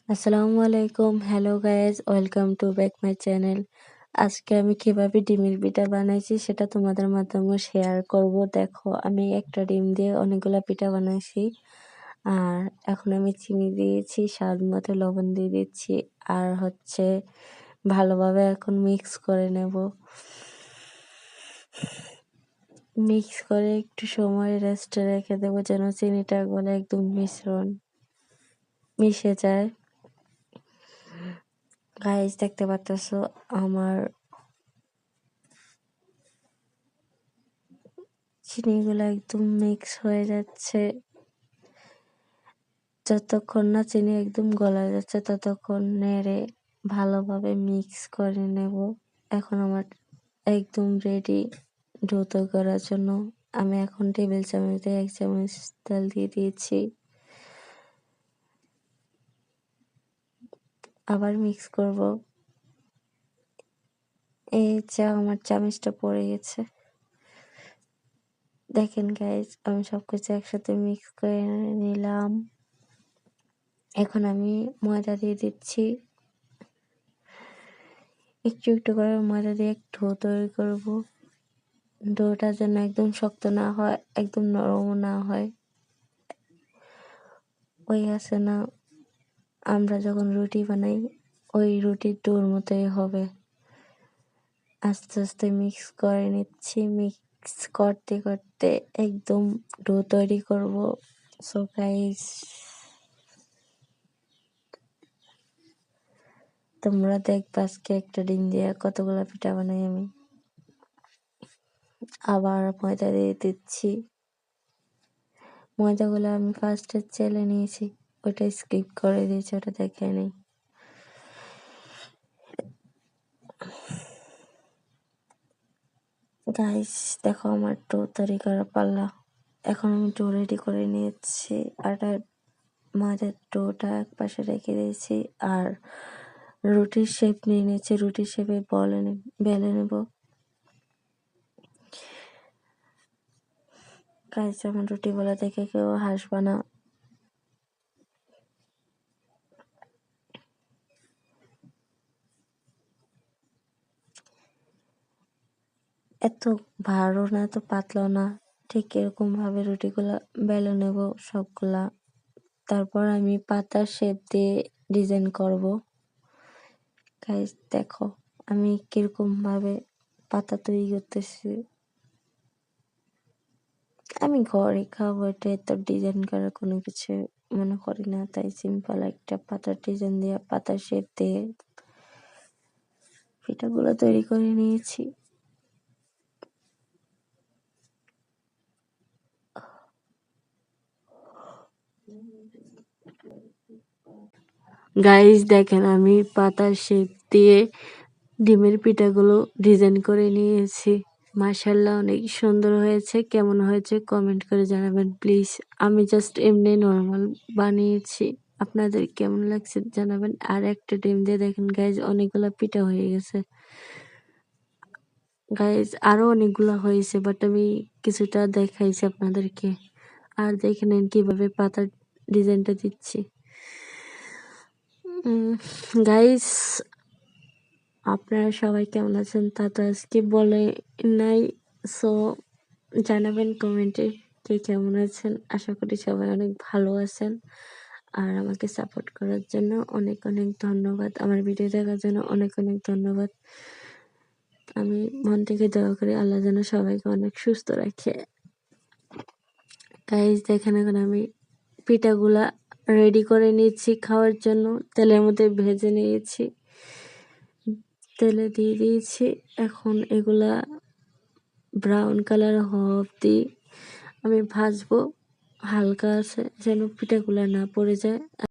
আসসালামু আলাইকুম। Hello guys, welcome to back my channel. আজকে আমি কিভাবে ডিমের পিঠা বানাইছি সেটা তোমাদের মাধ্যমে শেয়ার করব। দেখো, আমি একটা ডিম দিয়ে অনেকগুলা পিঠা বানাইছি। আর এখন আমি চিনি দিয়েছি, স্বাদ মতো লবণ দিয়ে দিচ্ছি। আর ভালোভাবে এখন মিক্স করে নেব। মিক্স করে একটু সময় রেস্টে রেখে দেবো যেন চিনিটা গলে একদম মিশে যায়। গাইস, দেখতে পারতেছো আমার চিনিগুলো একদম মিক্স হয়ে যাচ্ছে। যতক্ষণ না চিনি একদম গলা যাচ্ছে ততক্ষণ নেড়ে ভালোভাবে মিক্স করে নেব। এখন আমার একদম রেডি ডো করার জন্য। আমি এখন টেবিল চামচ দিয়ে 1 চামচ তেল দিয়ে দিয়েছি। আবার মিক্স করব। এই আমার চামচটা পড়ে গেছে। দেখেন গাইস, আমি সবকিছু একসাথে মিক্স করে নিলাম। এখন আমি ময়দা দিয়ে দিচ্ছি। একটু একটু করে ময়দা দিয়ে ডো তৈরি করব। ডোটা যেন একদম শক্ত না হয়, একদম নরমও না হয়। ওই আছে না, আমরা যখন রুটি বানাই ওই রুটির ডোর মতোই হবে। আস্তে আস্তে মিক্স করে নিচ্ছি। মিক্স করতে করতে একদম ডো তৈরি করব। সো গাইস, তোমরা দেখবা আজকে একটা ডিম দিয়ে কতগুলো পিঠা বানাই আমি। আবার ময়দা দিয়ে দিচ্ছি। ময়দাগুলো আমি ফার্স্টে চেলে নিয়েছি, ওটা স্কিপ করে দিয়েছি, ওটা দেখে নেই। গাইস, দেখো আমার ডো তৈরি করা পাল্লা। এখন আমি ডো রেডি করে নিয়েছি। আর ময়দার ডোটা এক পাশে রেখে দিয়েছি। আর রুটির শেপ নিয়ে নিয়েছি। রুটির শেপে বেলে নেব। গাইস, আমার রুটি বলা দেখে কেউ হাসবা না। এত ভারও না, এত পাতলাও না, ঠিক এরকম ভাবে রুটিগুলা বেলে নেব সবগুলা। তারপর আমি পাতার শেপ দিয়ে ডিজাইন করব। গাইস দেখো আমি কিরকম ভাবে পাতা তৈরি করতেছি। আমি ঘরে খাবো, এটা এত ডিজাইন করার কোনো কিছু মনে করি না, তাই সিম্পল একটা পাতার ডিজাইন দিয়ে, পাতার শেপ দিয়ে পিঠাগুলো তৈরি করে নিয়েছি। গাইস দেখেন, আমি পাতার শেপ দিয়ে ডিমের পিঠাগুলো ডিজাইন করে নিয়েছি। মাশাআল্লাহ, অনেক সুন্দর হয়েছে। কেমন হয়েছে কমেন্ট করে জানাবেন প্লিজ। আমি জাস্ট এমনি নর্মাল বানিয়েছি, আপনাদের কেমন লাগছে জানাবেন। আর একটা ডিম দিয়ে দেখেন গাইজ অনেকগুলো পিঠা হয়ে গেছে। গাইজ আরো অনেকগুলো হয়েছে, বাট আমি কিছুটা দেখাইছি আপনাদেরকে। আর দেখে নেন কিভাবে পাতার ডিজাইনটা দিচ্ছি। গাইজ, আপনারা সবাই কেমন আছেন তা তো আজকে বলে নাই। সো জানাবেন কমেন্টে কে কেমন আছেন। আশা করি সবাই অনেক ভালো আছেন। আর আমাকে সাপোর্ট করার জন্য অনেক অনেক ধন্যবাদ। আমার ভিডিও দেখার জন্য অনেক অনেক ধন্যবাদ। আমি মন থেকে দোয়া করি আল্লাহ যেন সবাইকে অনেক সুস্থ রাখে। গাইজ দেখেন, এখন আমি পিঠাগুলা রেডি করে নিচ্ছি খাওয়ার জন্য। তেলের মধ্যে ভেজে নিয়েছি, তেলে দিয়ে দিয়েছি। এখন এগুলা ব্রাউন কালার হওয়া অবধি আমি ভাজবো। হালকা আছে যেন পিঠাগুলা না পড়ে যায়।